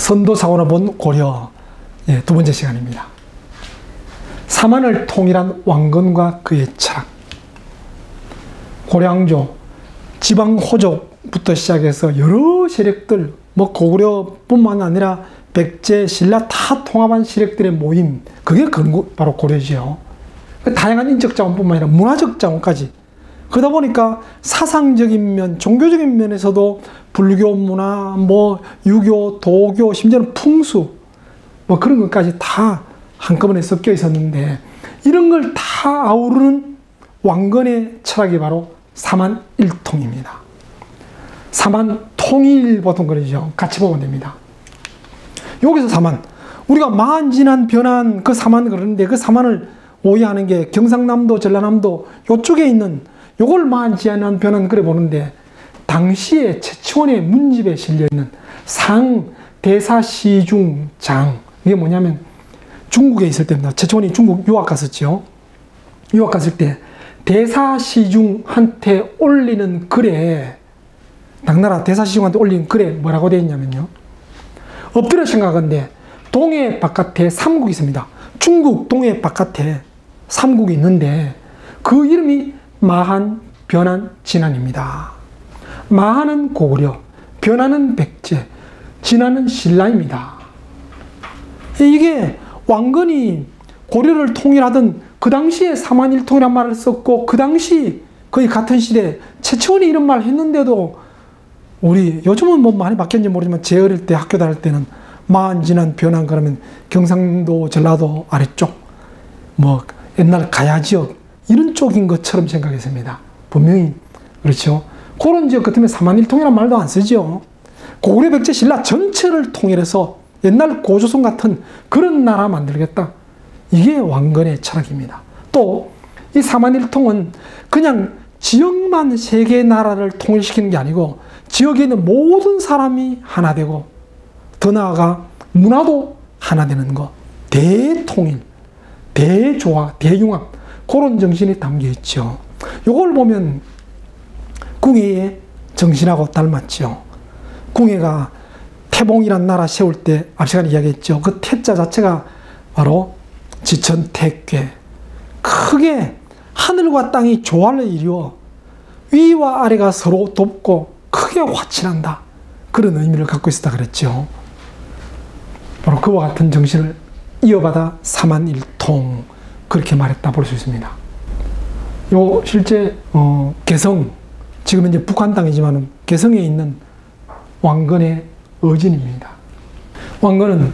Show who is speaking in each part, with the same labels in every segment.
Speaker 1: 선도사고나 본 고려 두 번째 시간입니다. 사만을 통일한 왕건과 그의 철학. 고려왕조, 지방호족부터 시작해서 여러 세력들, 고구려뿐만 아니라 백제, 신라 다 통합한 세력들의 모임, 그게 바로 고려지요. 다양한 인적 자원뿐만 아니라 문화적 자원까지. 그러다 보니까 사상적인 면, 종교적인 면에서도 불교 문화, 유교, 도교, 심지어는 풍수, 그런 것까지 다 한꺼번에 섞여 있었는데, 이런 걸 다 아우르는 왕건의 철학이 바로 사만일통입니다. 사만통일 보통 그러죠. 같이 보면 됩니다. 여기서 사만, 우리가 만진한 변한 그 사만 그러는데, 그 사만을 오해하는 게 경상남도, 전라남도 요쪽에 있는 요걸 만진한 변한 그래 보는데, 당시에 최치원의 문집에 실려있는 상대사시중장, 이게 뭐냐면 중국에 있을 때입니다. 최치원이 중국 유학 갔었죠. 유학 갔을 때 대사시중한테 올리는 글에, 당나라 대사시중한테 올리는 글에 뭐라고 되어 있냐면요, 엎드려 생각하건대 동해 바깥에 삼국이 있습니다. 중국 동해 바깥에 삼국이 있는데 그 이름이 마한, 변한, 진안입니다. 마한은 고구려, 변한은 백제, 진안은 신라입니다. 이게 왕건이 고려를 통일하던 그 당시에 사만일통이란 말을 썼고, 그 당시 거의 같은 시대에 최치원이 이런 말을 했는데도, 우리 요즘은 많이 바뀌었는지 모르지만 제 어릴 때 학교 다닐 때는 마한, 진안, 변한 그러면 경상도, 전라도 아래쪽, 옛날 가야 지역 이런 쪽인 것처럼 생각했습니다. 분명히 그렇죠. 그런 지역 같으면 사만일통이란 말도 안 쓰죠. 고구려, 백제, 신라 전체를 통일해서 옛날 고조선 같은 그런 나라 만들겠다. 이게 왕건의 철학입니다. 또 이 사만일통은 그냥 지역만 세 개의 나라를 통일시키는 게 아니고, 지역에 있는 모든 사람이 하나 되고, 더 나아가 문화도 하나 되는 거, 대통일, 대조화, 대융합, 그런 정신이 담겨 있죠. 이걸 보면 궁예의 정신하고 닮았죠. 궁예가 태봉이란 나라 세울 때 앞 시간에 이야기했죠. 그 태자 자체가 바로 지천태괴, 크게 하늘과 땅이 조화를 이루어 위와 아래가 서로 돕고 크게 화친한다, 그런 의미를 갖고 있었다 그랬죠. 바로 그와 같은 정신을 이어받아 사만일통, 그렇게 말했다 볼 수 있습니다. 실제 개성, 지금 이제 북한 땅이지만 개성에 있는 왕건의 어진입니다. 왕건은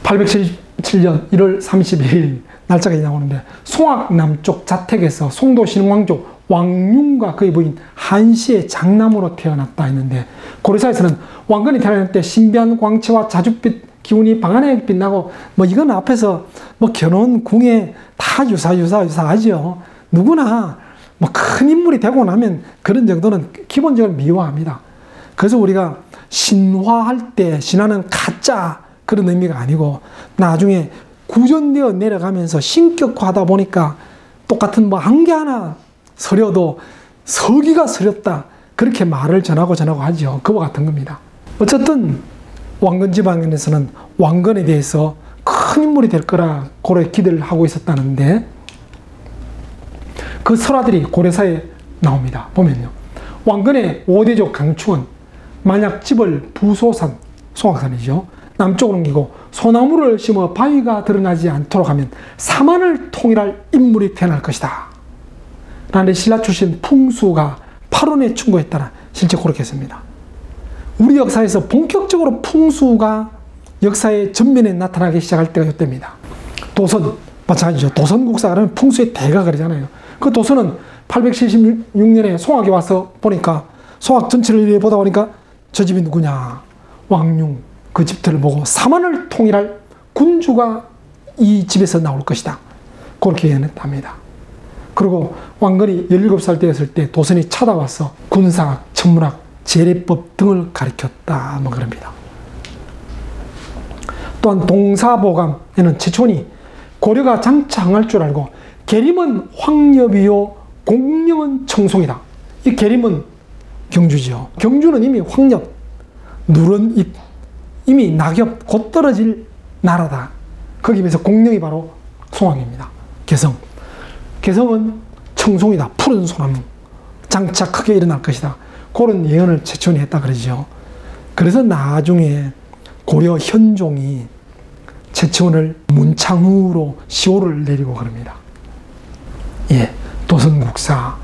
Speaker 1: 877년 1월 31일 날짜가 나오는데, 송악 남쪽 자택에서 송도 신왕조 왕융과 그의 부인 한씨의 장남으로 태어났다 했는데, 고려사에서는 왕건이 태어날 때 신비한 광채와 자줏빛 기운이 방 안에 빛나고, 이건 앞에서 견혼, 궁에 다 유사하죠. 누구나 큰 인물이 되고 나면 그런 정도는 기본적으로 미화합니다. 그래서 우리가 신화할 때, 신화는 가짜 그런 의미가 아니고, 나중에 구전되어 내려가면서 신격화하다 보니까 똑같은 한 개 하나 서려도 서기가 서렸다, 그렇게 말을 전하고 하죠. 그와 같은 겁니다. 어쨌든 왕건 지방에서는 왕건에 대해서 큰 인물이 될 거라 고려에 기대를 하고 있었다는데, 그 설화들이 고려사에 나옵니다. 보면요, 왕건의 5대족 강충은 만약집을 부소산, 송악산이죠, 남쪽으로 옮기고 소나무를 심어 바위가 드러나지 않도록 하면 사만을 통일할 인물이 태어날 것이다 라는 신라 출신 풍수가 8원에 충고했다라 실제 그렇게 했습니다. 우리 역사에서 본격적으로 풍수가 역사의 전면에 나타나기 시작할 때가 이때입니다. 도선, 마찬가지죠. 도선국사 그러면 풍수의 대가 그러잖아요. 그 도선은 876년에 송악이 와서 보니까, 송악 전체를 보다 보니까 저 집이 누구냐, 왕융, 그 집들을 보고 사만을 통일할 군주가 이 집에서 나올 것이다, 그렇게 예언했답니다. 그리고 왕건이 17살 되었을 때 도선이 찾아와서 군사학, 천문학, 제례법 등을 가르쳤다, 그럽니다. 또한 동사보감에는 최초니 고려가 장차 항할 줄 알고, 계림은 황엽이요 공령은 청송이다. 이 계림은 경주지요. 경주는 이미 황엽, 누런 잎, 이미 낙엽 곧 떨어질 나라다. 거기에 비해서 공령이 바로 송악입니다. 개성. 개성은 청송이다. 푸른 소나무. 장차 크게 일어날 것이다. 그런 예언을 최초에 했다 그러죠. 그래서 나중에 고려 현종이 최초원을 문창후로 시호를 내리고 그럽니다. 예, 도선국사.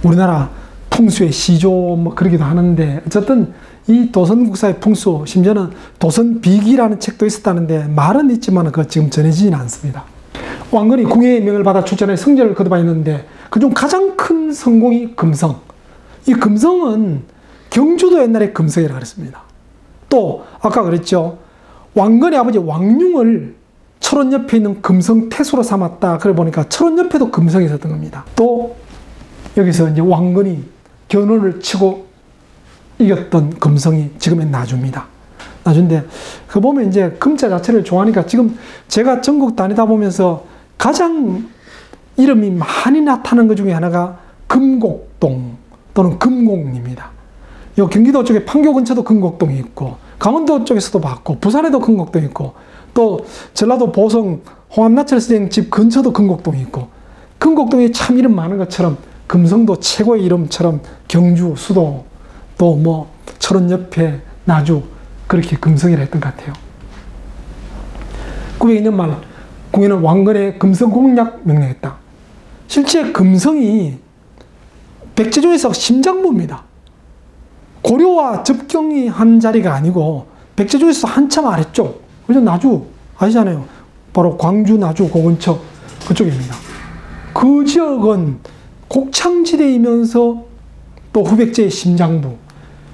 Speaker 1: 우리나라 풍수의 시조 뭐 그러기도 하는데 어쨌든 이 도선국사의 풍수, 심지어는 도선비기라는 책도 있었다는데 말은 있지만 그거 지금 전해지진 않습니다. 왕건이 궁예의 명을 받아 출전해 성제를 거듭하였는데 그중 가장 큰 성공이 금성. 이 금성은 경주도 옛날에 금성이라고 그랬습니다. 또 아까 그랬죠. 왕건의 아버지 왕융을 철원 옆에 있는 금성 태수로 삼았다. 그래 보니까 철원 옆에도 금성이 있었던 겁니다. 또 여기서 이제 왕건이 견훤을 치고 이겼던 금성이 지금의 나주입니다. 나주인데 그 보면 이제 금자 자체를 좋아하니까 지금 제가 전국 다니다 보면서 가장 이름이 많이 나타나는 것 중에 하나가 금곡동 또는 금곡입니다. 요 경기도 쪽에 판교 근처도 금곡동이 있고 강원도 쪽에서도 봤고 부산에도 금곡동이 있고 또 전라도 보성 홍암나철 선생 집 근처도 금곡동이 있고 금곡동에 참 이름 많은 것처럼 금성도 최고의 이름처럼 경주, 수도 또 뭐 철원 옆에 나주 그렇게 금성이라 했던 것 같아요. 902년 말 궁예는 왕건의 금성공략 명령했다. 실제 금성이 백제 중에서 심장부입니다. 고려와 접경이 한 자리가 아니고 백제 중에서 한참 아래쪽. 그래서 나주 아시잖아요. 바로 광주, 나주 그 근처 그쪽입니다. 그 지역은 곡창지대이면서 또 후백제의 심장부.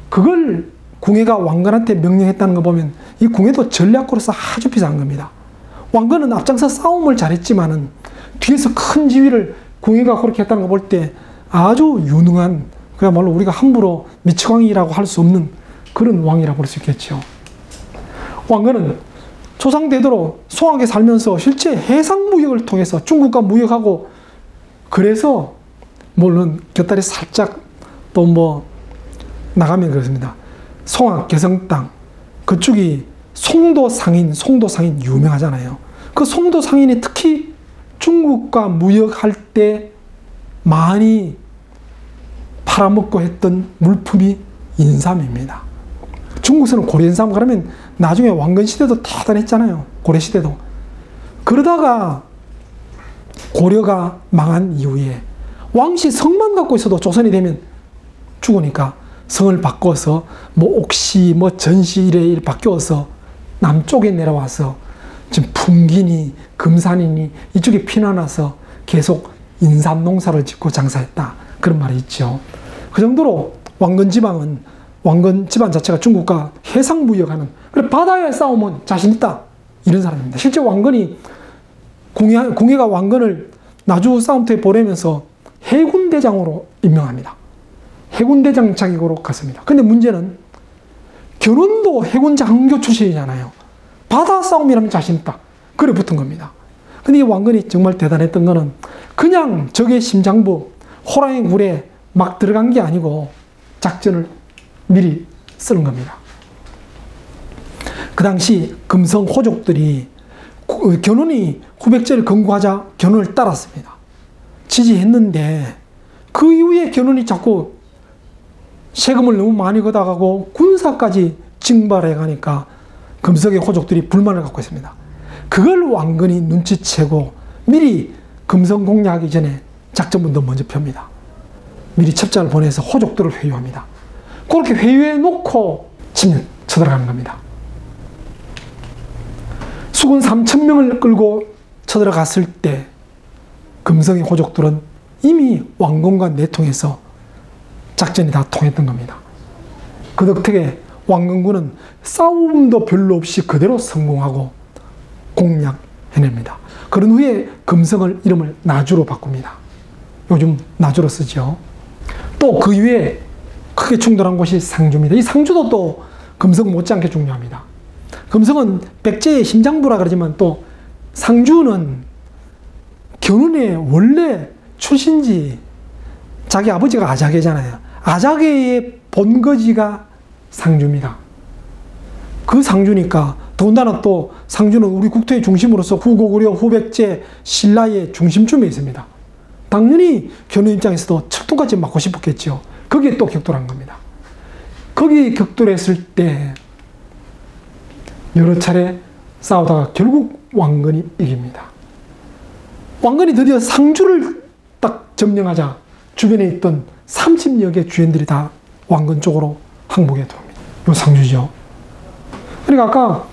Speaker 1: 그걸 궁예가 왕건한테 명령했다는 거 보면 이 궁예도 전략으로서 아주 비싼 겁니다. 왕건은 앞장서 싸움을 잘했지만은 뒤에서 큰 지휘를 궁예가 그렇게 했다는 거 볼 때 아주 유능한 그야말로 우리가 함부로 미치광이라고 할 수 없는 그런 왕이라고 볼 수 있겠죠. 왕건은 조상대대로 송악에 살면서 실제 해상무역을 통해서 중국과 무역하고 그래서 물론 곁다리 살짝 또 뭐 나가면 그렇습니다. 송악 개성 땅 그쪽이 송도상인 유명하잖아요. 그 송도상인이 특히 중국과 무역할 때 많이 팔아먹고 했던 물품이 인삼입니다. 중국에서는 고려인삼 그러면 나중에 왕건시대도 대단했잖아요. 고려시대도. 그러다가 고려가 망한 이후에 왕씨 성만 갖고 있어도 조선이 되면 죽으니까 성을 바꿔서 뭐 옥시 뭐 전시 이래 바뀌어서 남쪽에 내려와서 지금 풍기니 금산이니 이쪽에 피난와서 계속 인삼 농사를 짓고 장사했다. 그런 말이 있죠. 그 정도로 왕건 지방은 왕건 집안 자체가 중국과 해상 무역하는 그래 바다의 싸움은 자신 있다. 이런 사람입니다. 실제 왕건이 궁예가 왕건을 나주 싸움터에 보내면서 해군대장으로 임명합니다. 해군대장 자격으로 갔습니다. 근데 문제는 견훤도 해군 장교 출신이잖아요. 바다 싸움이라면 자신 있다. 그래 붙은 겁니다. 근데 이 왕건이 정말 대단했던 거는 그냥 적의 심장부 호랑이 굴에 막 들어간 게 아니고 작전을 미리 쓰는 겁니다. 그 당시 금성 호족들이 견훤이 후백제를 건국하자 견훤을 따랐습니다. 지지했는데 그 이후에 견훤이 자꾸 세금을 너무 많이 걷어가고 군사까지 징발해 가니까 금성의 호족들이 불만을 갖고 있습니다. 그걸 왕건이 눈치채고 미리 금성 공략하기 전에 작전본도 먼저 펴니다. 미리 첩자를 보내서 호족들을 회유합니다. 그렇게 회유해 놓고 쳐들어가는 겁니다. 수군 3,000명을 끌고 쳐들어갔을 때 금성의 호족들은 이미 왕건과 내통해서 작전이 다 통했던 겁니다. 그 덕택에 왕건군은 싸움도 별로 없이 그대로 성공하고 공략해냅니다. 그런 후에 금성을 이름을 나주로 바꿉니다. 요즘 나주로 쓰죠. 또 그 이후에 크게 충돌한 곳이 상주입니다. 이 상주도 또 금성 못지않게 중요합니다. 금성은 백제의 심장부라 그러지만 또 상주는 견훤의 원래 출신지 자기 아버지가 아자개잖아요. 아자개의 본거지가 상주입니다. 그 상주니까 더군다나 또 상주는 우리 국토의 중심으로서 후고구려, 후백제, 신라의 중심쯤에 있습니다. 당연히 견훤 입장에서도 철통같이 맞고 싶었겠죠. 거기에 또 격돌한 겁니다. 거기에 격돌했을 때 여러 차례 싸우다가 결국 왕건이 이깁니다. 왕건이 드디어 상주를 딱 점령하자 주변에 있던 30여 개 주연들이 다 왕건 쪽으로 항복해 들어옵니다. 요 상주죠. 그러니까 아까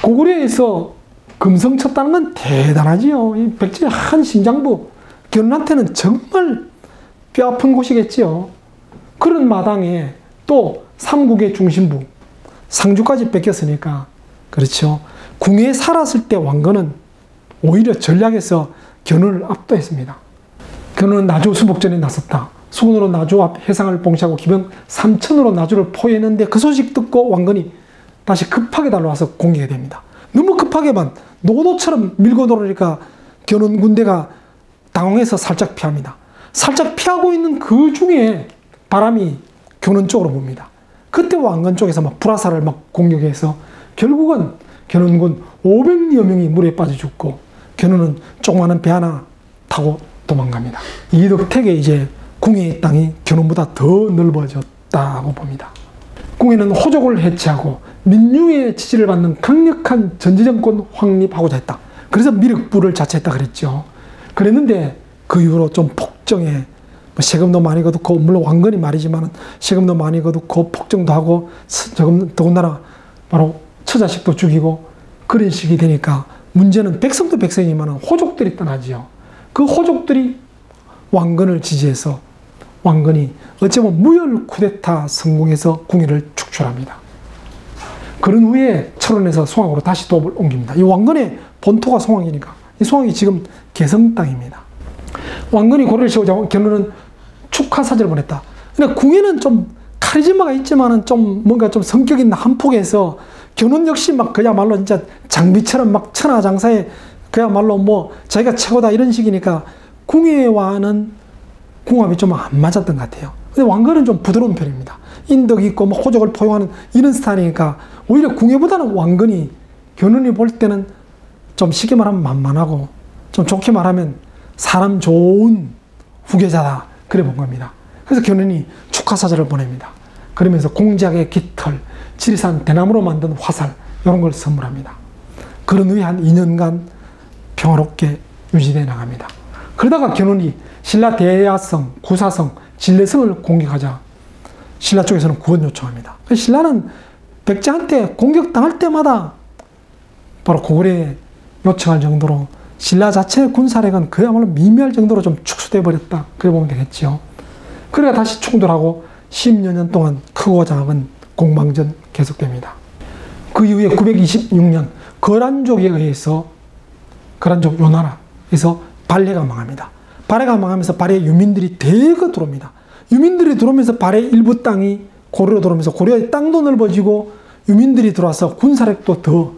Speaker 1: 고구려에서 금성 쳤다는 건 대단하지요. 이 백제의 한 심장부, 견훤한테는 정말 뼈아픈 곳이겠지요. 그런 마당에 또 삼국의 중심부, 상주까지 뺏겼으니까, 그렇죠. 궁에 살았을 때 왕건은 오히려 전략에서 견훤을 압도했습니다. 견훤은 나주 수복전에 나섰다. 수군으로 나주 앞 해상을 봉쇄하고 기병 3천으로 나주를 포위했는데 그 소식 듣고 왕건이 다시 급하게 달려와서 공격이 됩니다. 너무 급하게만 노도처럼 밀고 들어오니까 견훤 군대가 당황해서 살짝 피합니다. 살짝 피하고 있는 그 중에 바람이 견훤 쪽으로 붑니다. 그때 왕건 쪽에서 막 불화살을 막 공격해서 결국은 견훤군 500여 명이 물에 빠져 죽고 견훤은 조그마한 배 하나 타고 도망갑니다. 이 덕택에 이제 궁의 땅이 견훤보다 더 넓어졌다고 봅니다. 궁에는 호족을 해체하고 민중의 지지를 받는 강력한 전제정권 확립하고자 했다. 그래서 미륵부를 자처했다 그랬죠. 그랬는데 그 이후로 좀 폭정해, 세금도 많이 거두고, 물론 왕건이 말이지만 세금도 많이 거두고 폭정도 하고 더군다나 바로 처자식도 죽이고 그런 식이 되니까 문제는 백성도 백성이지만 호족들이 떠나지요. 그 호족들이 왕건을 지지해서 왕건이 어쩌면 무혈 쿠데타 성공해서 궁예를 축출합니다. 그런 후에 철원에서 송악으로 다시 도읍을 옮깁니다. 이 왕건의 본토가 송악이니까 이 송악이 지금 개성 땅입니다. 왕건이 고려를 세우자 견훤은 축하사절을 보냈다. 근데 궁예는 좀 카리스마가 있지만은 좀 뭔가 좀 성격 있는 한폭에서 견훤 역시 막 그야말로 진짜 장비처럼 막 천하장사에 그야말로 뭐 자기가 최고다 이런 식이니까 궁예와는 궁합이 좀 안 맞았던 것 같아요. 근데 왕건은 좀 부드러운 편입니다. 인덕 있고 뭐 호족을 포용하는 이런 스타일이니까 오히려 궁예보다는 왕건이 견훤이 볼 때는 좀 쉽게 말하면 만만하고 좀 좋게 말하면 사람 좋은 후계자다 그래 본 겁니다. 그래서 견훤이 축하사절을 보냅니다. 그러면서 공작의 깃털, 지리산 대나무로 만든 화살 이런 걸 선물합니다. 그런 후에 한 2년간 평화롭게 유지되어 나갑니다. 그러다가 견훤이 신라 대야성, 구사성, 진례성을 공격하자 신라 쪽에서는 구원 요청합니다. 신라는 백제한테 공격당할 때마다 바로 고구려에 요청할 정도로 신라 자체의 군사력은 그야말로 미미할 정도로 좀 축소돼 버렸다. 그래 보면 되겠죠. 그래야 다시 충돌하고 10여 년 동안 크고 작은 공방전 계속됩니다. 그 이후에 926년 거란족에 의해서 거란족 요나라에서 발해가 망합니다. 발해가 망하면서 발해 유민들이 대거 들어옵니다. 유민들이 들어오면서 발해 일부 땅이 고려로 들어오면서 고려의 땅도 넓어지고 유민들이 들어와서 군사력도 더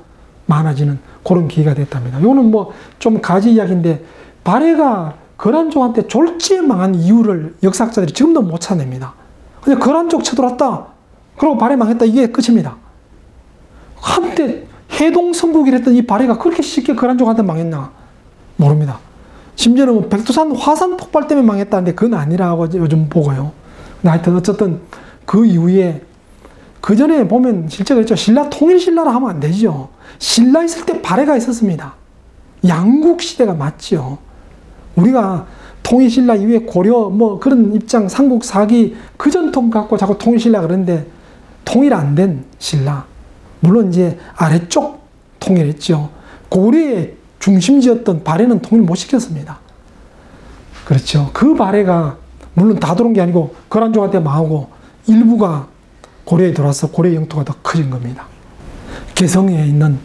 Speaker 1: 많아지는 그런 기회가 됐답니다. 이거는 뭐 좀 가지 이야기인데 발해가 거란족한테 졸지에 망한 이유를 역사학자들이 지금도 못 찾아냅니다. 그냥 거란족 쳐들어왔다. 그리고 발해 망했다. 이게 끝입니다. 한때 해동성국이라 했던 이 발해가 그렇게 쉽게 거란족한테 망했나? 모릅니다. 심지어는 뭐 백두산 화산 폭발 때문에 망했다는데 그건 아니라고 요즘 보고요. 근데 하여튼 어쨌든 그 이후에 그 전에 보면 실제 그랬죠. 신라 통일신라라 하면 안 되죠. 신라 있을 때 발해가 있었습니다. 양국시대가 맞죠. 우리가 통일신라 이후에 고려 뭐 그런 입장 삼국 사기 그 전통 갖고 자꾸 통일신라 그러는데 통일 안 된 신라. 물론 이제 아래쪽 통일했죠. 고려의 중심지였던 발해는 통일 못 시켰습니다. 그렇죠. 그 발해가 물론 다 들어온 게 아니고 거란족한테 망하고 일부가 고려에 들어와서 고려의 영토가 더 커진 겁니다. 개성에 있는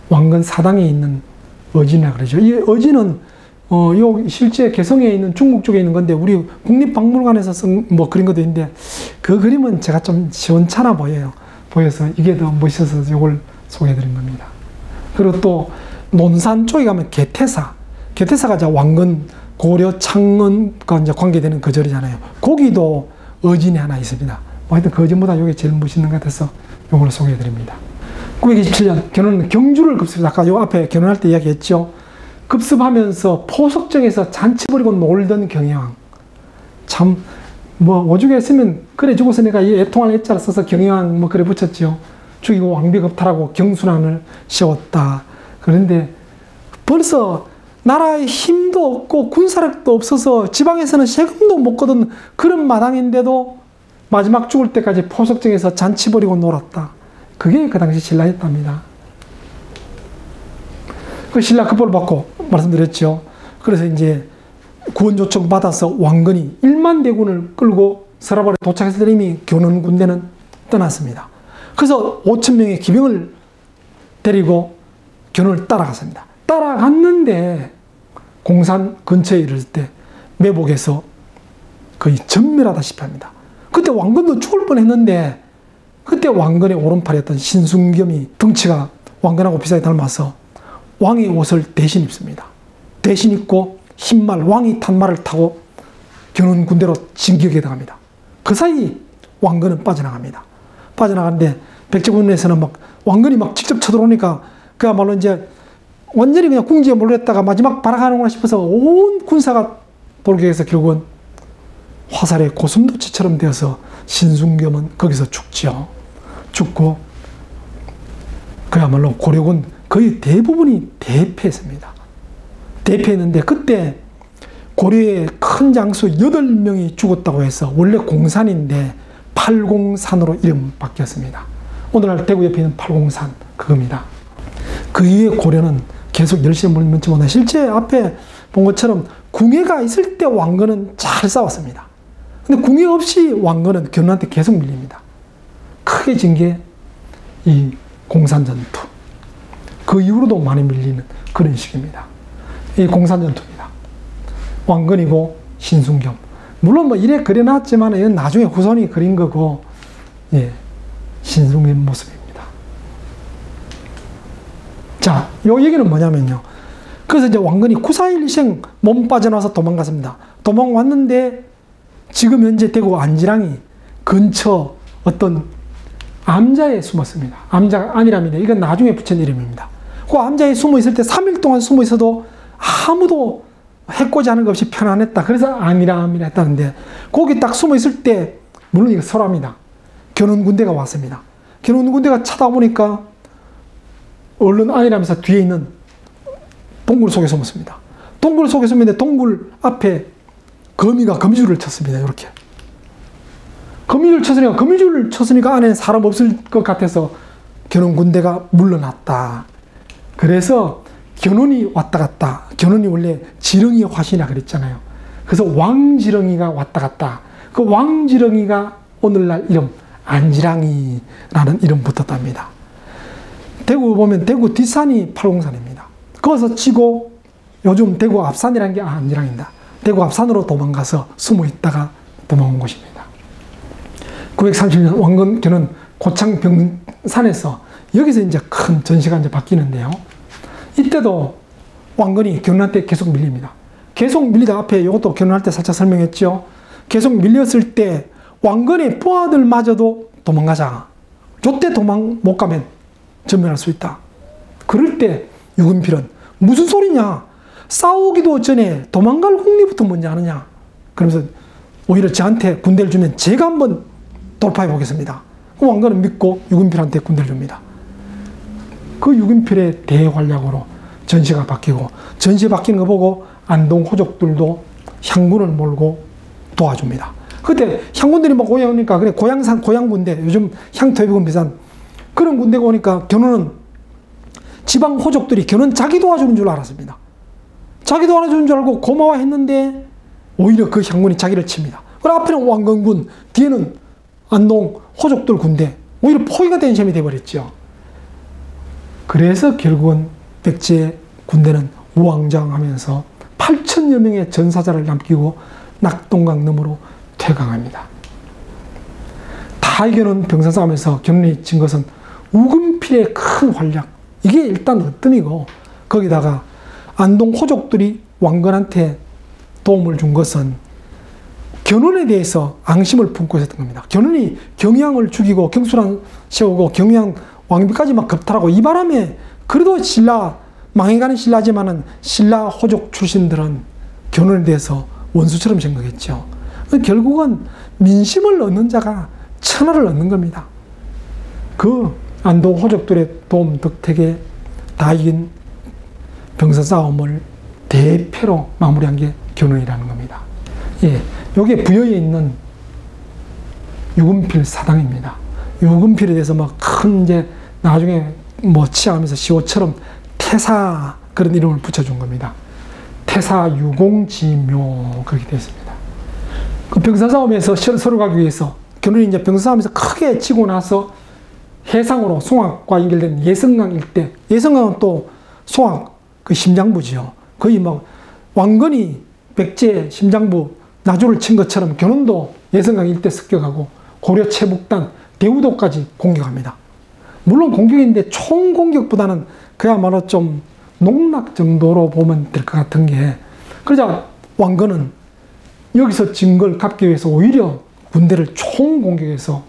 Speaker 1: 왕건 사당에 있는 어진이라 그러죠. 이 어진은 요 실제 개성에 있는 중국 쪽에 있는 건데 우리 국립박물관에서 쓴 뭐 그린 것도 있는데 그 그림은 제가 좀 시원찮아 보여서 이게 더 멋있어서 이걸 소개해드린 겁니다. 그리고 또 논산 쪽에 가면 개태사가 이제 왕건 고려 창원과 이제 관계되는 그 절이잖아요. 거기도 어진이 하나 있습니다. 뭐 하여튼 그 어진보다 이게 제일 멋있는 것 같아서 이걸 소개해드립니다. 927년 견훤은 경주를 급습니다. 아까 요 앞에 견훤할 때 이야기했죠. 급습하면서 포석정에서 잔치 벌이고 놀던 경영. 참, 오죽에 쓰면, 그래 죽어서 내가 이 애통할 애자를 써서 경영 그래 붙였죠. 죽이고 왕비겁탈하고 경순환을 세웠다. 그런데 벌써 나라의 힘도 없고 군사력도 없어서 지방에서는 세금도 못 거둔 그런 마당인데도 마지막 죽을 때까지 포석정에서 잔치 벌이고 놀았다. 그게 그 당시 신라였답니다. 그 신라 급보를 받고 말씀드렸죠. 그래서 이제 구원 요청 받아서 왕건이 1만 대군을 끌고 서라벌에 도착했을 때 이미 견훤 군대는 떠났습니다. 그래서 5천 명의 기병을 데리고 견훤을 따라갔습니다. 따라갔는데 공산 근처에 이를 때 매복에서 거의 전멸하다시피 합니다. 그때 왕건도 죽을 뻔했는데 그때 왕건의 오른팔이었던 신순겸이 덩치가 왕건하고 비슷하게 닮아서 왕의 옷을 대신 입습니다. 대신 입고 흰말, 왕이 탄 말을 타고 견훤 군대로 진격에 들어갑니다. 그 사이 왕건은 빠져나갑니다. 빠져나가는데 백제군에서는 막 왕건이 막 직접 쳐들어오니까 그야말로 이제 완전히 그냥 궁지에 몰렸다가 마지막 발악하는구나 싶어서 온 군사가 돌격해서 결국은 화살의 고슴도치처럼 되어서 신순겸은 거기서 죽지요. 죽고 그야말로 고려군 거의 대부분이 대패했습니다. 대패했는데 그때 고려의 큰 장수 8명이 죽었다고 해서 원래 공산인데 팔공산으로 이름 바뀌었습니다. 오늘날 대구 옆에 있는 팔공산 그겁니다. 그 이후에 고려는 계속 열심히 물면치 못해 실제 앞에 본 것처럼 궁예가 있을 때 왕건은 잘 싸웠습니다. 근데 궁예 없이 왕건은 견훤한테 계속 밀립니다. 크게 진 게 이 공산전투. 그 이후로도 많이 밀리는 그런 식입니다. 이 공산전투입니다. 왕건이고 신순겸. 물론 뭐 이래 그려놨지만 이건 나중에 후손이 그린 거고, 예, 신순겸 모습입니다. 자, 요 얘기는 뭐냐면요. 그래서 이제 왕건이 9.4.1생 몸 빠져나와서 도망갔습니다. 도망왔는데 지금 현재 대구 안지랑이 근처 어떤 암자에 숨었습니다. 암자가 아니랍니다. 이건 나중에 붙인 이름입니다. 그 암자에 숨어 있을 때 3일 동안 숨어 있어도 아무도 해코지 하는 것 없이 편안했다. 그래서 아니람이라 했다는데 거기 딱 숨어 있을 때 물론 이거 설화입니다. 견훤 군대가 왔습니다. 견훤 군대가 쳐다보니까 얼른 아니라면서 뒤에 있는 동굴 속에 숨었습니다. 동굴 속에 숨었는데 동굴 앞에 거미가 거미줄을 쳤습니다. 이렇게. 거미줄을 쳤으니까 안에 사람 없을 것 같아서 견훤 군대가 물러났다. 그래서 견훤이 왔다 갔다. 견훤이 원래 지렁이 화신이라 그랬잖아요. 그래서 왕지렁이가 왔다 갔다. 그 왕지렁이가 오늘날 이름 안지랑이라는 이름 붙었답니다. 대구 보면 대구 뒷산이 팔공산입니다. 거기서 치고 요즘 대구 앞산이라는 게 안지랑입니다. 대구 앞산으로 도망가서 숨어 있다가 도망온 곳입니다. 930년 왕건 견훤 고창병산에서 여기서 이제 큰 전시가 이제 바뀌는데요. 이때도 왕건이 견훤한테 계속 밀립니다. 계속 밀리다 앞에 이것도 견훤할 때 살짝 설명했죠. 계속 밀렸을 때 왕건의 부하들마저도 도망가자. 요때 도망 못 가면 전멸할 수 있다. 그럴 때 유근필은 무슨 소리냐? 싸우기도 전에 도망갈 궁리부터 먼저 하느냐? 그러면서 오히려 저한테 군대를 주면 제가 한번 돌파해 보겠습니다. 그 왕건은 믿고 유근필한테 군대를 줍니다. 그 유근필의 대활약으로 전시가 바뀌고 전시 바뀌는 거 보고 안동 호족들도 향군을 몰고 도와줍니다. 그때 향군들이 막 오니까 그래 고향산 고향 군대 요즘 향토해비군 비싼 그런 군대가 오니까 견훤은 지방 호족들이 견훤 자기 도와주는 줄 알았습니다. 자기 도와주는 줄 알고 고마워했는데 오히려 그 향군이 자기를 칩니다. 그리고 앞에는 왕건군 뒤에는 안동 호족들 군대 오히려 포위가 된 셈이 되어버렸죠. 그래서 결국은 백제 군대는 우왕좌왕하면서 8천여 명의 전사자를 남기고 낙동강 너머로 퇴강합니다. 다 이겨놓은 병사 싸움에서 견훤이 진 것은 우근필의 큰 활약. 이게 일단 으뜸이고 거기다가 안동 호족들이 왕건한테 도움을 준 것은 견훤에 대해서 앙심을 품고 있었던 겁니다. 견훤이 경양을 죽이고 경수랑 세우고 경양 왕비까지 막 겁탈하고, 이 바람에 그래도 신라, 망해가는 신라지만은 신라 호족 출신들은 견훤에 대해서 원수처럼 생각했죠. 결국은 민심을 얻는 자가 천하를 얻는 겁니다. 그 안동 호족들의 도움 덕택에 다 이긴 병사 싸움을 대패로 마무리한 게 견훤이라는 겁니다. 예, 요게 부여에 있는 유금필 사당입니다. 유금필에 대해서 막 큰 이제 나중에 뭐 치하면서 시호처럼 태사 그런 이름을 붙여준 겁니다. 태사 유공지묘 그렇게 되어 있습니다. 그 병사 싸움에서 서로 가기 위해서 견훤이 이제 병사 싸움에서 크게 지고 나서 해상으로 송악과 연결된 예성강 일대, 예성강은 또 송악 그 심장부지요. 거의 막 왕건이 백제 심장부 나주를 친 것처럼 견훤도 예성강 일대 습격하고 고려 채북단 대우도까지 공격합니다. 물론 공격인데 총 공격보다는 그야말로 좀 농락 정도로 보면 될 것 같은 게, 그러자 왕건은 여기서 진 걸 갚기 위해서 오히려 군대를 총 공격해서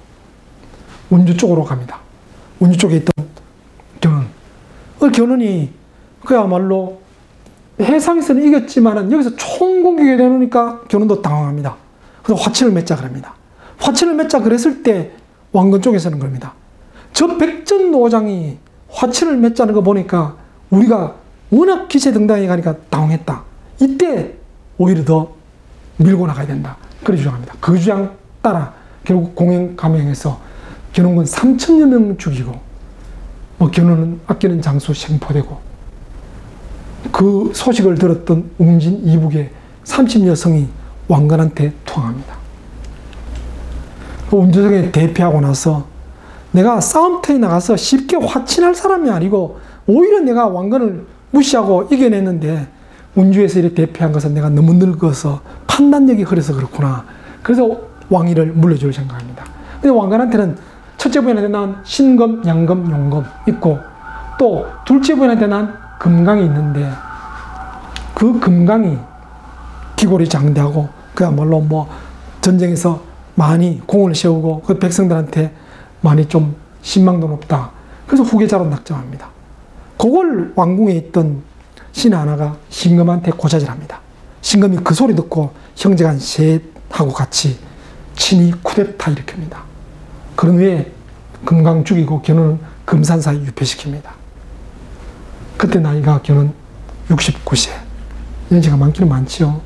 Speaker 1: 운주 쪽으로 갑니다. 운주 쪽에 있던 견훤. 그 견훤이 그야말로 해상에서는 이겼지만은 여기서 총 공격이 되니까 견훤도 당황합니다. 그래서 화친을 맺자 그럽니다. 화친을 맺자 그랬을 때 왕건 쪽에서는 그럽니다. 저 백전노장이 화친을 맺자는 거 보니까 우리가 워낙 기세등등하게 가니까 당황했다. 이때 오히려 더 밀고 나가야 된다. 그렇게 주장합니다. 그 주장 따라 결국 공행감행해서 견훤군 3,000여 명 죽이고, 뭐 견훤은 아끼는 장수 생포되고, 그 소식을 들었던 웅진 이북의 30여성이 왕건한테 투항합니다. 그 운주성에 대피하고 나서 내가 싸움터에 나가서 쉽게 화친할 사람이 아니고 오히려 내가 왕건을 무시하고 이겨냈는데 운주에서 이렇게 대피한 것은 내가 너무 늙어서 판단력이 흐려서 그렇구나. 그래서 왕위를 물려줄 생각합니다. 근데 왕건한테는 첫째 부인한테 난 신금, 양금, 용금 있고, 또 둘째 부인한테 난 금강이 있는데, 그 금강이 기골이 장대하고 그야말로 뭐 전쟁에서 많이 공을 세우고 그 백성들한테 많이 좀 신망도 높다. 그래서 후계자로 낙점합니다. 그걸 왕궁에 있던 신 하나가 신금한테 고자질합니다. 신금이 그 소리 듣고 형제가 한 셋하고 같이 친히 쿠데타 일으킵니다. 그런 후에 금강 죽이고 견훤은 금산사에 유폐시킵니다. 그때 나이가 견훤 69세. 연세가 많기는 많지요.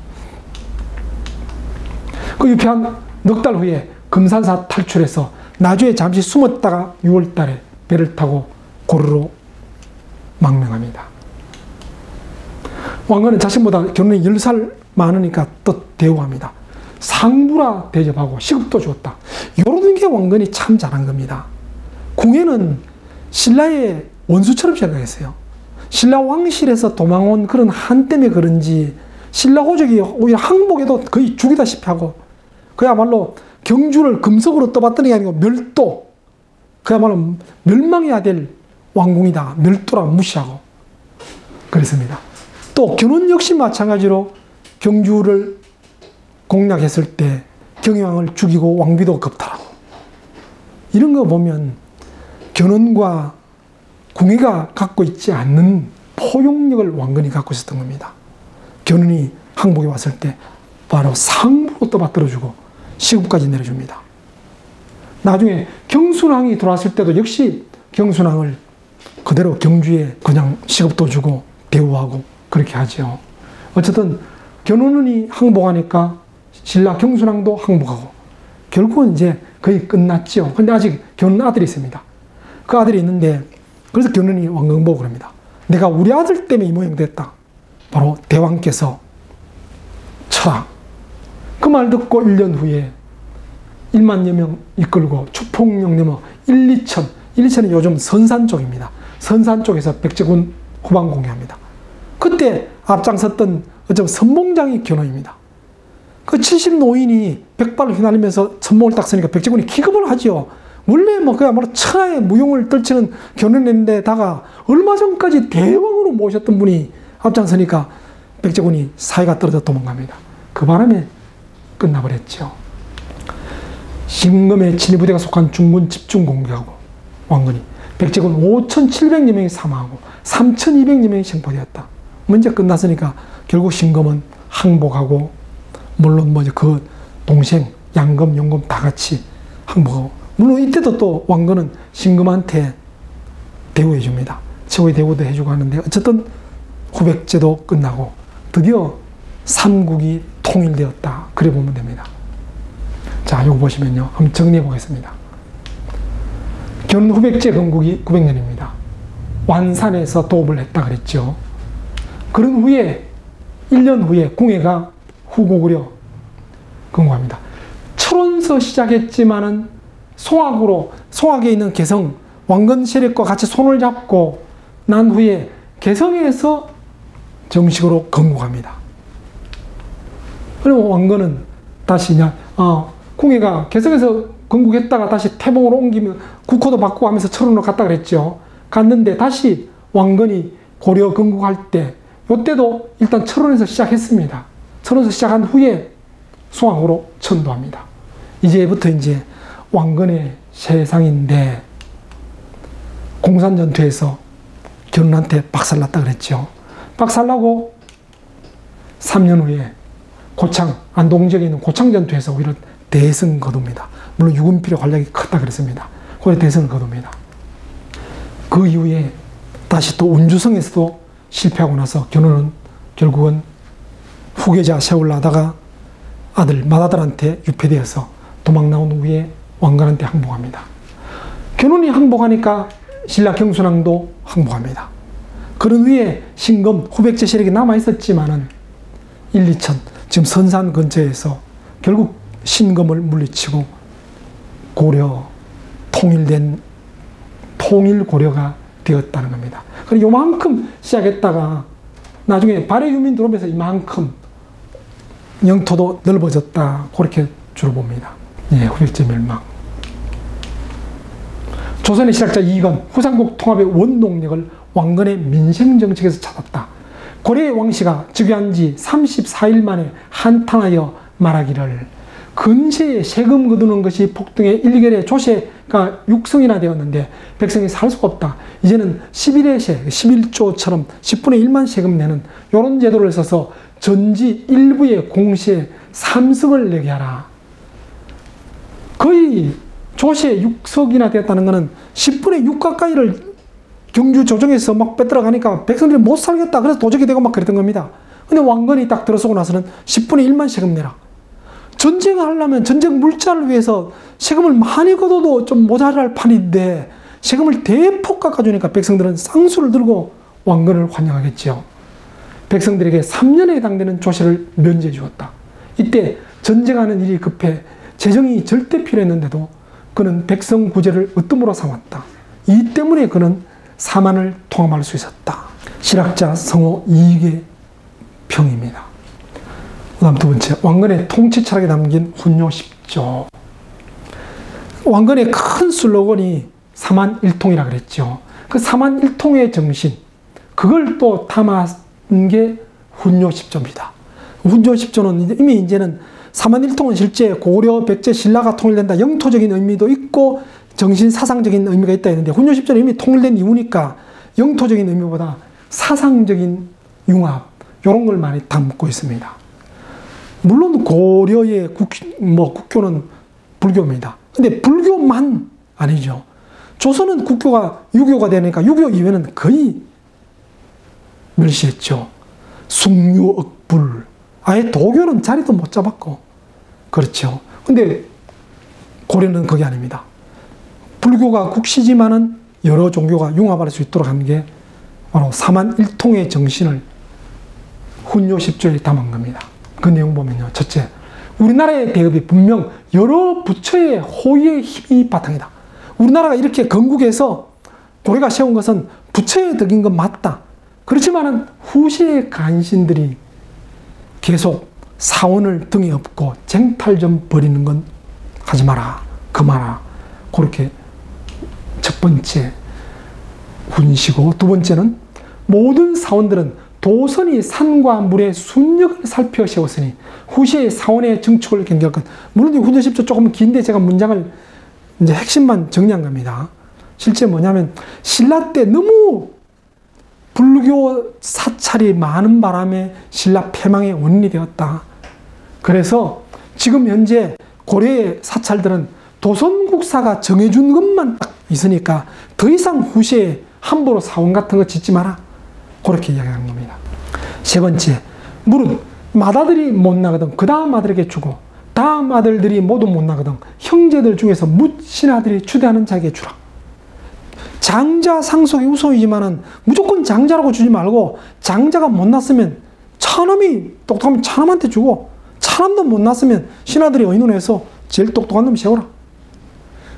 Speaker 1: 그 유폐한 넉 달 후에 금산사 탈출해서 나주에 잠시 숨었다가 6월 달에 배를 타고 고르로 망명합니다. 왕건은 자신보다 견훤이 10살 많으니까 또 대우합니다. 상부라 대접하고 시급도 줬다. 이런 게 왕건이 참 잘한 겁니다. 궁예는 신라의 원수처럼 생각했어요. 신라 왕실에서 도망온 그런 한 때문에 그런지 신라 호족이 오히려 항복에도 거의 죽이다시피 하고, 그야말로 경주를 금석으로 떠받드는 게 아니고 멸도, 그야말로 멸망해야 될 왕궁이다, 멸도라 무시하고 그랬습니다. 또 견훤 역시 마찬가지로 경주를 공략했을 때 경희왕을 죽이고 왕비도 겁탈하고, 이런 거 보면 견훤과 궁예가 갖고 있지 않는 포용력을 왕건이 갖고 있었던 겁니다. 견훤이 항복에 왔을 때 바로 상부로 떠받들어주고 시급까지 내려줍니다. 나중에 경순왕이 돌아왔을 때도 역시 경순왕을 그대로 경주에 그냥 시급도 주고 대우하고 그렇게 하죠. 어쨌든 견훤이 항복하니까 신라 경순왕도 항복하고 결국은 이제 거의 끝났죠. 근데 아직 견훤 아들이 있습니다. 그 아들이 있는데, 그래서 견훤이 왕건 보고 그럽니다. 내가 우리 아들 때문에 이 모양 됐다. 바로 대왕께서 처랑. 그 말 듣고 1년 후에 1만여 명 이끌고 추풍령 넘어 1, 2천. 1, 2천은 요즘 선산 쪽입니다. 선산 쪽에서 백제군 후방 공개합니다. 그때 앞장섰던 어쩌면 선봉장이 견훤입니다. 그 70노인이 백발을 휘날리면서 선봉을 딱 서니까 백제군이 기겁을 하죠. 원래 뭐 그야말로 천하의 무용을 떨치는 견훤인데다가 얼마 전까지 대왕으로 모셨던 분이 앞장서니까 백제군이 사이가 떨어져 도망갑니다. 그 바람에 끝나버렸죠. 신금의 친위부대가 속한 중군 집중 공격하고 왕건이 백제군 5,700여 명이 사망하고 3,200여 명이 생포되었다. 문제 끝났으니까 결국 신검은 항복하고, 물론 뭐 그 동생 양검, 용검 다 같이 항복하고, 물론 이때도 또 왕건은 신검한테 대우해 줍니다. 최고의 대우도 해주고 하는데, 어쨌든 후백제도 끝나고 드디어 삼국이 통일되었다. 그래 보면 됩니다. 자, 이거 보시면요. 한번 정리해 보겠습니다. 견후백제 건국이 900년입니다. 완산에서 도읍을 했다 그랬죠. 그런 후에 1년 후에 궁예가 후고구려 건국합니다. 철원서 시작했지만은 송악에 있는 개성, 왕건 세력과 같이 손을 잡고 난 후에 개성에서 정식으로 건국합니다. 그리고 왕건은 다시 궁예가 개성에서 건국했다가 다시 태봉으로 옮기면 국호도 바꾸고 하면서 철원으로 갔다 그랬죠. 갔는데 다시 왕건이 고려 건국할 때, 이때도 일단 철원에서 시작했습니다. 철원에서 시작한 후에 송악으로 천도합니다. 이제부터 이제 왕건의 세상인데, 공산전투에서 견훤한테 박살났다 그랬죠. 박살나고 3년 후에 고창, 안동 지역에 있는 고창 전투에서 오히려 대승 거둡니다. 물론 유군필의 활약이 컸다 그랬습니다. 그래 대승을 거둡니다. 그 이후에 다시 또 운주성에서도 실패하고 나서 견훤은 결국은 후계자 세우려다가 아들 맏아들한테 유폐되어서 도망 나온 후에 왕건한테 항복합니다. 견훤이 항복하니까 신라 경순왕도 항복합니다. 그런 후에 신검, 후백제 세력이 남아있었지만은 1, 2천, 지금 선산 근처에서 결국 신검을 물리치고 고려, 통일된 통일고려가 되었다는 겁니다. 그리고 요만큼 시작했다가 나중에 발해 유민 들어오면서 이만큼 영토도 넓어졌다. 그렇게 주로 봅니다. 예, 후백제 멸망. 조선의 시작자 이건 후삼국 통합의 원동력을 왕건의 민생정책에서 찾았다. 고려의 왕씨가 즉위한 지 34일 만에 한탄하여 말하기를, 근세에 세금 거두는 것이 폭등의 일결에 조세가 육성이나 되었는데 백성이 살 수가 없다. 이제는 11의 세, 11조처럼 10분의 1만 세금 내는 이런 제도를 써서 전지 일부의 공시에 3석을 내게 하라. 거의 조세 6석이나 되었다는 것은 10분의 6 가까이를 경주 조정에서 막 뺏들어 가니까 백성들이 못 살겠다. 그래서 도적이 되고 막 그랬던 겁니다. 근데 왕건이 딱 들어서고 나서는 10분의 1만 세금 내라. 전쟁을 하려면 전쟁 물자를 위해서 세금을 많이 걷어도 좀 모자랄 판인데 세금을 대폭 깎아주니까 백성들은 쌍수를 들고 왕건을 환영하겠죠. 백성들에게 3년에 해당되는 조세를 면제해 주었다. 이때 전쟁하는 일이 급해 재정이 절대 필요했는데도 그는 백성 구제를 으뜸으로 삼았다. 이 때문에 그는 사만을 통합할 수 있었다. 실학자 성호 이익의 평입니다. 그 다음 두 번째, 왕건의 통치 철학에 담긴 훈요 10조. 왕건의 큰 슬로건이 사만일통이라 그랬죠. 그 사만일통의 정신, 그걸 또 담은 게 훈요 10조입니다. 훈요 10조는 이미 이제는 사만일통은 실제 고려, 백제, 신라가 통일된다. 영토적인 의미도 있고 정신 사상적인 의미가 있다 했는데, 훈요 10조는 이미 통일된 이후니까 영토적인 의미보다 사상적인 융합, 이런 걸 많이 담고 있습니다. 물론 고려의 국교는 불교입니다. 근데 불교만 아니죠. 조선은 국교가 유교가 되니까 유교 이외는 거의 멸시했죠. 숭유억불, 아예 도교는 자리도 못 잡았고, 그렇죠. 근데 고려는 그게 아닙니다. 불교가 국시지만은 여러 종교가 융합할 수 있도록 하는 게 바로 사만일통의 정신을 훈요 10조에 담은 겁니다. 그 내용 보면요. 첫째, 우리나라의 대업이 분명 여러 부처의 호의의 힘이 바탕이다. 우리나라가 이렇게 건국해서 고려가 세운 것은 부처의 덕인 건 맞다. 그렇지만은 후세의 간신들이 계속 사원을 등에 업고 쟁탈 좀 벌이는 건 하지 마라. 그만하라. 그렇게 첫 번째 훈시고, 두 번째는 모든 사원들은 도선이 산과 물의 순력을 살펴 세웠으니 후시의 사원의 증축을 경계할 것. 물론 훈요 10조 조금 긴데 제가 문장을 이제 핵심만 정리한 겁니다. 실제 뭐냐면 신라 때 너무 불교 사찰이 많은 바람에 신라 패망의 원인이 되었다. 그래서 지금 현재 고려의 사찰들은 도선국사가 정해준 것만 딱 있으니까 더 이상 후세에 함부로 사원 같은 거 짓지 마라. 그렇게 이야기하는 겁니다. 세 번째, 물은 맏아들이 못 나거든 그 다음 아들에게 주고 다음 아들들이 모두 못 나거든 형제들 중에서 맏신아들이 추대하는 자에게 주라. 장자 상속이 우선이지만은 무조건 장자라고 주지 말고 장자가 못 났으면 차남이 똑똑하면 차남한테 주고 차남도 못 났으면 신하들이 의논해서 제일 똑똑한 놈 세워라.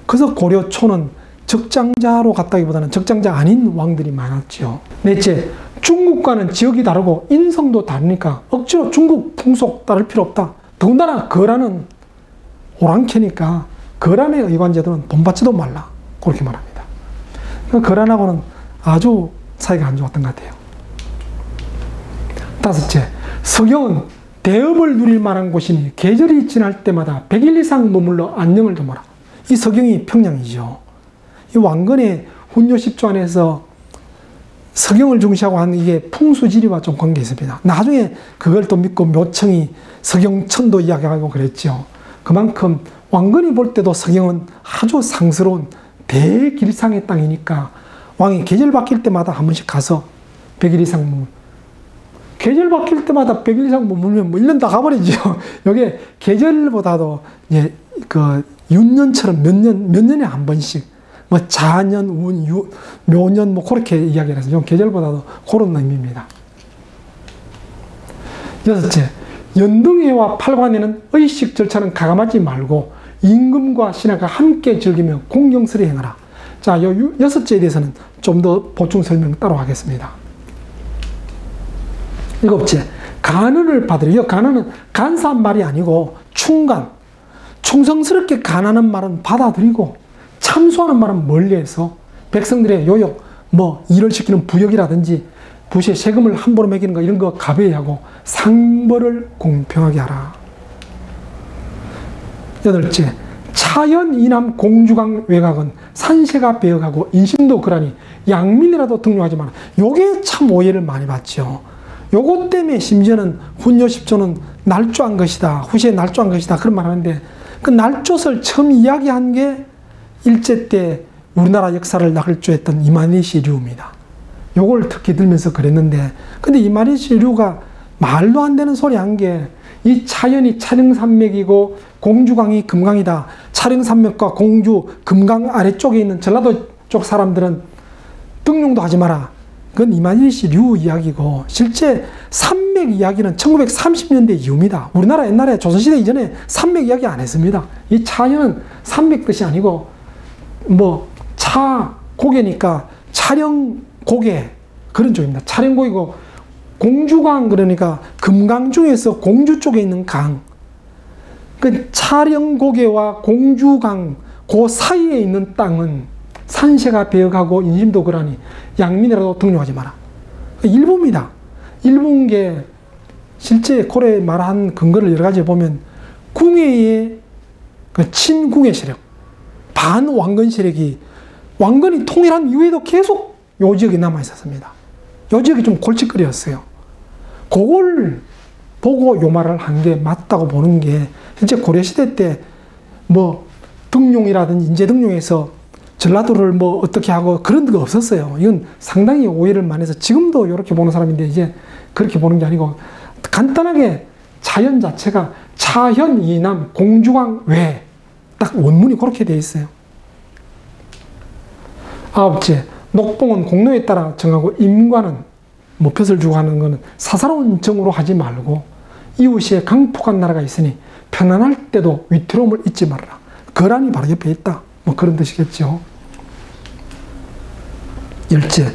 Speaker 1: 그래서 고려 초는 적장자로 갔다기보다는 적장자 아닌 왕들이 많았죠. 넷째, 중국과는 지역이 다르고 인성도 다르니까 억지로 중국 풍속 따를 필요 없다. 더군다나 거란은 오랑캐니까 거란의 의관제도는 본받지도 말라. 그렇게 말합니다. 거란하고는 아주 사이가 안 좋았던 것 같아요. 다섯째, 서경은 대업을 누릴 만한 곳이니 계절이 지날 때마다 100일 이상 머물러 안녕을 도모라. 이 서경이 평양이죠. 이 왕건의 훈요 10조 안에서 서경을 중시하고 하는 이게 풍수지리와 좀 관계 있습니다. 나중에 그걸 또 믿고 묘청이 서경천도 이야기하고 그랬죠. 그만큼 왕건이 볼 때도 서경은 아주 상스러운 대길상의 땅이니까 왕이 계절 바뀔 때마다 한 번씩 가서 100일 이상 머물. 계절 바뀔 때마다 100일 이상 머물면 뭐 1년 다 가버리죠. 이게 계절보다도 이제 그 윤년처럼 몇 년에 한 번씩 뭐 자년, 운, 묘년 뭐 그렇게 이야기를 해서 좀 계절보다도 그런 의미입니다. 여섯째, 연등회와 팔관에는 의식 절차는 가감하지 말고 임금과 신하가 함께 즐기며 공경스레 행하라. 자, 요 여섯째에 대해서는 좀 더 보충 설명 따로 하겠습니다. 일곱째, 간언을 받으라. 이 간언은 간사한 말이 아니고 충간, 충성스럽게 간하는 말은 받아들이고 참소하는 말은 멀리해서 백성들의 요역, 뭐 일을 시키는 부역이라든지 부시의 세금을 함부로 매기는 거 이런 거 가벼이 하고 상벌을 공평하게 하라. 여덟째, 차연 이남 공주강 외곽은 산세가 배역하고 인심도 그러니 양민이라도 등록하지 마라. 요게 참 오해를 많이 받죠. 요것 때문에 심지어는 훈요 10조는 날조한 것이다. 후시에 날조한 것이다. 그런 말 하는데 그 날조를 처음 이야기한 게 일제 때 우리나라 역사를 날조했던 이만희 류입니다. 요걸 특히 들면서 그랬는데 근데 이만희 류가 말도 안 되는 소리 한 게 이 차연이 차령산맥이고 공주강이 금강이다. 차령산맥과 공주, 금강 아래쪽에 있는 전라도 쪽 사람들은 등용도 하지 마라. 그건 이만희 류 이야기고 실제 산맥 이야기는 1930년대 이후입니다. 우리나라 옛날에 조선시대 이전에 산맥 이야기 안 했습니다. 이 차연은 산맥 뜻이 아니고 뭐 차, 고개니까 차령고개 그런 쪽입니다. 차령고개고 공주강 그러니까 금강 중에서 공주 쪽에 있는 강. 그 차령고개와 공주강 그 사이에 있는 땅은 산세가 배역하고 인심도 그러니 양민이라도 등록하지 마라. 일부입니다. 일부인 게 실제 고려에 말한 근거를 여러 가지 보면 궁예의 그 친궁예 세력, 반왕건 세력이 왕건이 통일한 이후에도 계속 요 지역에 남아 있었습니다. 요 지역이 좀 골칫거리였어요. 그걸 보고 요 말을 한 게 맞다고 보는 게 실제 고려시대 때 뭐 등용이라든지 인재 등용에서 전라도를 뭐 어떻게 하고 그런 거 없었어요. 이건 상당히 오해를 많이 해서 지금도 이렇게 보는 사람인데 이제 그렇게 보는 게 아니고 간단하게 자연 자체가 차현 이남 공주강 외 딱 원문이 그렇게 되어 있어요. 아홉째, 녹봉은 공로에 따라 정하고 임관은 뭐 벼슬 주고 하는 거는 사사로운 정으로 하지 말고 이웃에 강폭한 나라가 있으니 편안할 때도 위태로움을 잊지 말아라. 거란이 바로 옆에 있다. 뭐 그런 뜻이겠죠. 열째,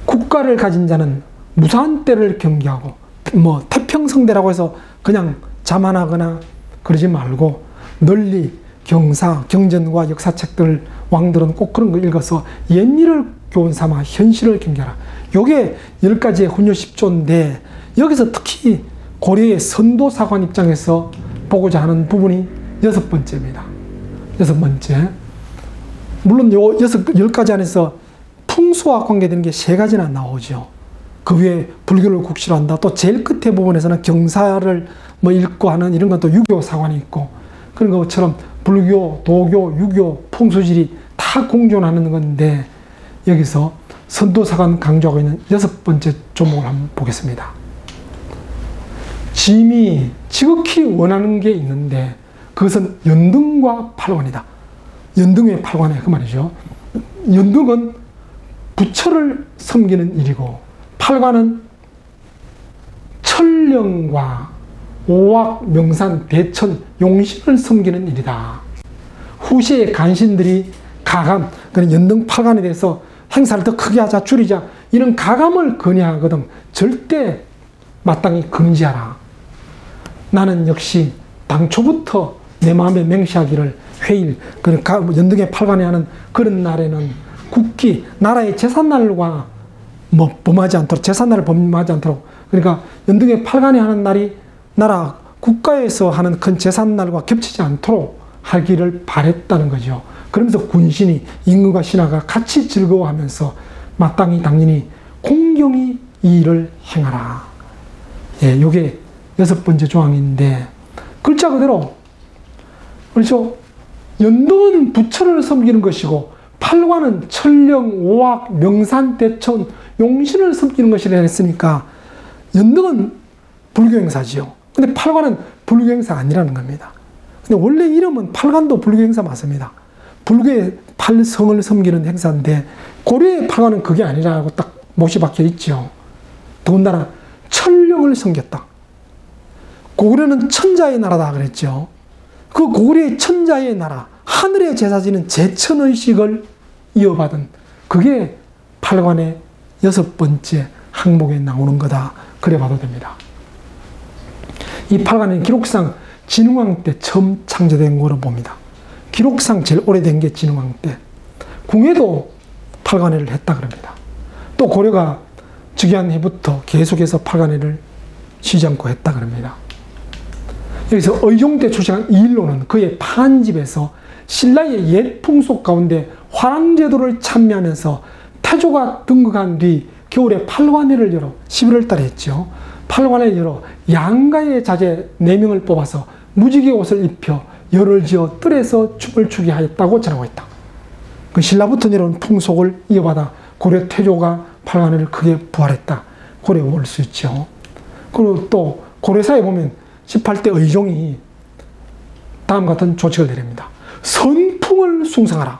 Speaker 1: 국가를 가진 자는 무사한 때를 경계하고 뭐 태평성대라고 해서 그냥 자만하거나 그러지 말고 널리 경사, 경전과 역사책들 왕들은 꼭 그런 거 읽어서 옛일을 교훈 삼아 현실을 경계하라. 요게 10가지의 훈요 10조인데 여기서 특히 고려의 선도사관 입장에서 보고자 하는 부분이 6번째입니다. 6번째. 물론 요 10가지 안에서 풍수와 관계되는 게 3가지나 나오죠. 그 위에 불교를 국시로 한다. 또 제일 끝에 부분에서는 경사를 뭐 읽고 하는 이런 건 또 유교 사관이 있고, 그런 것처럼 불교, 도교, 유교, 풍수질이 다 공존하는 건데, 여기서 선도사관 강조하고 있는 6번째 조목을 한번 보겠습니다. 짐이 지극히 원하는 게 있는데 그것은 연등과 팔관이다. 연등의 팔관에 그 말이죠. 연등은 부처를 섬기는 일이고, 팔관은 천령과 오악, 명산, 대천, 용신을 섬기는 일이다. 후세의 간신들이 가감, 그런 연등 팔관에 대해서 행사를 더 크게 하자, 줄이자, 이런 가감을 건의하거든 절대 마땅히 금지하라. 나는 역시 당초부터 내 마음에 맹시하기를 회일, 연등의 팔관에 하는 그런 날에는 국기, 나라의 제삿날과 범하지 않도록, 제삿날을 범하지 않도록, 그러니까 연등의 팔관에 하는 날이 나라 국가에서 하는 큰 제삿날과 겹치지 않도록 하기를 바랬다는 거죠. 그러면서 군신이, 임금과 신하가 같이 즐거워하면서 마땅히 당연히 공경히 이 일을 행하라. 예, 요게 6번째 조항인데, 글자 그대로, 그렇죠? 연등은 부처를 섬기는 것이고, 팔관은 천령, 오악, 명산, 대천, 용신을 섬기는 것이라 했으니까, 연등은 불교 행사지요. 근데 팔관은 불교 행사 아니라는 겁니다. 근데 원래 이름은 팔관도 불교 행사 맞습니다. 불교의 팔성을 섬기는 행사인데, 고려의 팔관은 그게 아니라고 딱 못이 박혀 있죠. 더군다나 천령을 섬겼다. 고구려는 천자의 나라다 그랬죠. 그 고구려의 천자의 나라, 하늘의 제사 지는 제천의식을 이어받은 그게 팔관의 6번째 항목에 나오는 거다. 그래 봐도 됩니다. 이 팔관은 기록상 진흥왕 때 처음 창조된 거로 봅니다. 기록상 제일 오래된 게 진흥왕 때. 궁에도 팔관회를 했다 그럽니다. 또 고려가 즉위한 해부터 계속해서 팔관회를 쉬지 않고 했다 그럽니다. 여기서 의종 때 출생한 이일로는 그의 판집에서 신라의 옛 풍속 가운데 화랑제도를 참여하면서 태조가 등극한 뒤 겨울에 팔관회를 열어 11월 달에 했죠. 팔관회를 열어 양가의 자제 4명을 뽑아서 무지개 옷을 입혀 열을 지어 뜰에서 춤을 추게 하였다고 전하고 있다. 그 신라부터 내려온 풍속을 이어받아 고려 태조가 팔관회를 크게 부활했다. 고려 볼 수 있죠. 그리고 또 고려사에 보면 18대 의종이 다음 같은 조칙을 내립니다. 선풍을 숭상하라.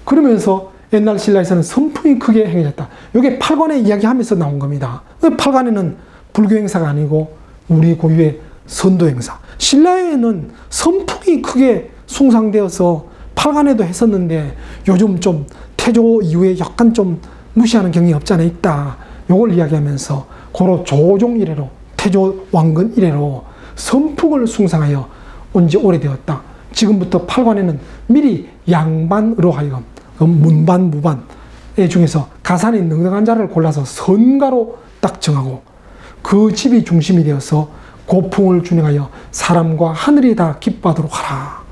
Speaker 1: 그러면서 옛날 신라에서는 선풍이 크게 행해졌다. 이게 팔관회 이야기하면서 나온 겁니다. 팔관회는 불교 행사가 아니고 우리 고유의 선도 행사. 신라에는 선풍이 크게 숭상되어서 팔관회도 했었는데 요즘 좀 태조 이후에 약간 좀 무시하는 경향이 없지 않아 있다. 요걸 이야기하면서 고로 조종 이래로, 태조 왕건 이래로 선풍을 숭상하여 온 지 오래되었다. 지금부터 팔관회는 미리 양반으로 하여금 문반, 무반의 중에서 가산이 넉넉한 자를 골라서 선가로 딱 정하고 그 집이 중심이 되어서 고풍을 준행하여 사람과 하늘이 다 기뻐하도록 하라.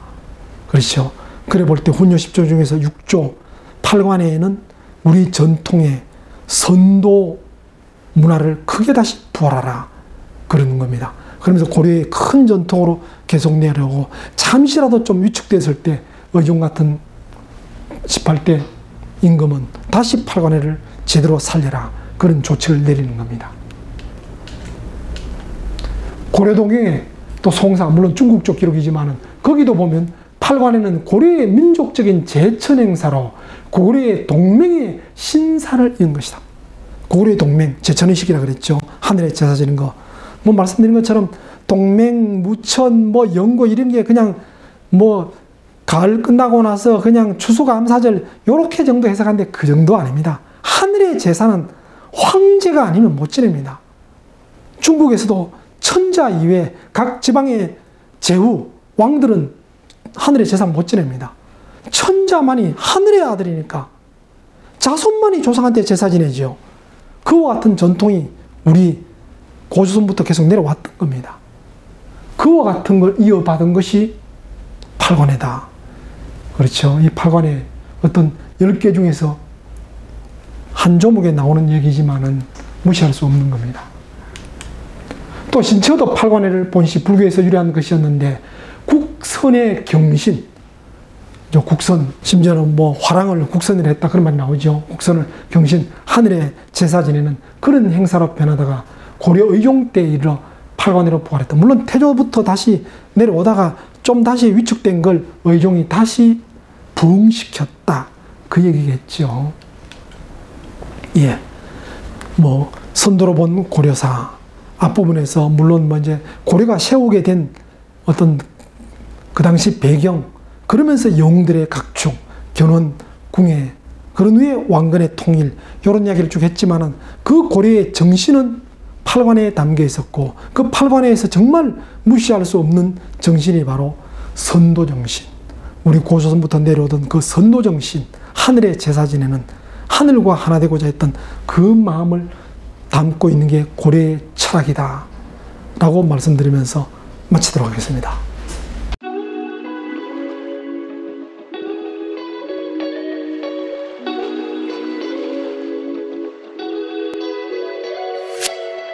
Speaker 1: 그렇죠. 그래 볼 때 훈요 10조 중에서 6조 팔관회에는 우리 전통의 선도 문화를 크게 다시 부활하라. 그러는 겁니다. 그러면서 고려의 큰 전통으로 계속 내려오고 잠시라도 좀 위축됐을 때 의종 같은 18대 임금은 다시 팔관회를 제대로 살려라. 그런 조치를 내리는 겁니다. 고려동경에 또 송사, 물론 중국 쪽 기록이지만 거기도 보면 팔관회는 고려의 민족적인 제천 행사로 고려의 동맹의 신사를 이은 것이다. 고려의 동맹, 제천의식이라 그랬죠. 하늘에 제사 지는 거. 뭐 말씀드린 것처럼 동맹, 무천, 뭐 연고 이런 게 그냥 뭐 가을 끝나고 나서 그냥 추수감사절 요렇게 정도 해석하는데 그 정도 아닙니다. 하늘의 제사는 황제가 아니면 못 지냅니다. 중국에서도 천자 이외에 각 지방의 제후, 왕들은 하늘의 제사 못 지냅니다. 천자만이 하늘의 아들이니까 자손만이 조상한테 제사 지내죠. 그와 같은 전통이 우리 고조선부터 계속 내려왔던 겁니다. 그와 같은 걸 이어받은 것이 팔관회다. 그렇죠. 이 팔관의 어떤 10개 중에서 한 조목에 나오는 얘기지만은 무시할 수 없는 겁니다. 또 신처도 팔관회를 본시 불교에서 유래한 것이었는데 국선의 경신, 국선, 심지어는 뭐 화랑을 국선이라 했다 그런 말이 나오죠. 국선을 경신, 하늘에 제사 지내는 그런 행사로 변하다가 고려 의종 때 이르러 팔관회로 부활했다. 물론 태조부터 다시 내려오다가 좀 다시 위축된 걸 의종이 다시 부흥시켰다. 그 얘기겠죠. 예. 뭐, 선도로 본 고려사 앞부분에서 물론 뭐 이제 고려가 세우게 된 어떤 그 당시 배경, 그러면서 영웅들의 각축, 견훤, 궁예, 그런 후에 왕건의 통일, 이런 이야기를 쭉 했지만은 그 고려의 정신은 팔관회에 담겨 있었고, 그 팔관회에서 정말 무시할 수 없는 정신이 바로 선도정신. 우리 고조선부터 내려오던 그 선도정신, 하늘에 제사 지내는, 하늘과 하나 되고자 했던 그 마음을 담고 있는 게 고려의 철학이다 라고 말씀드리면서 마치도록 하겠습니다.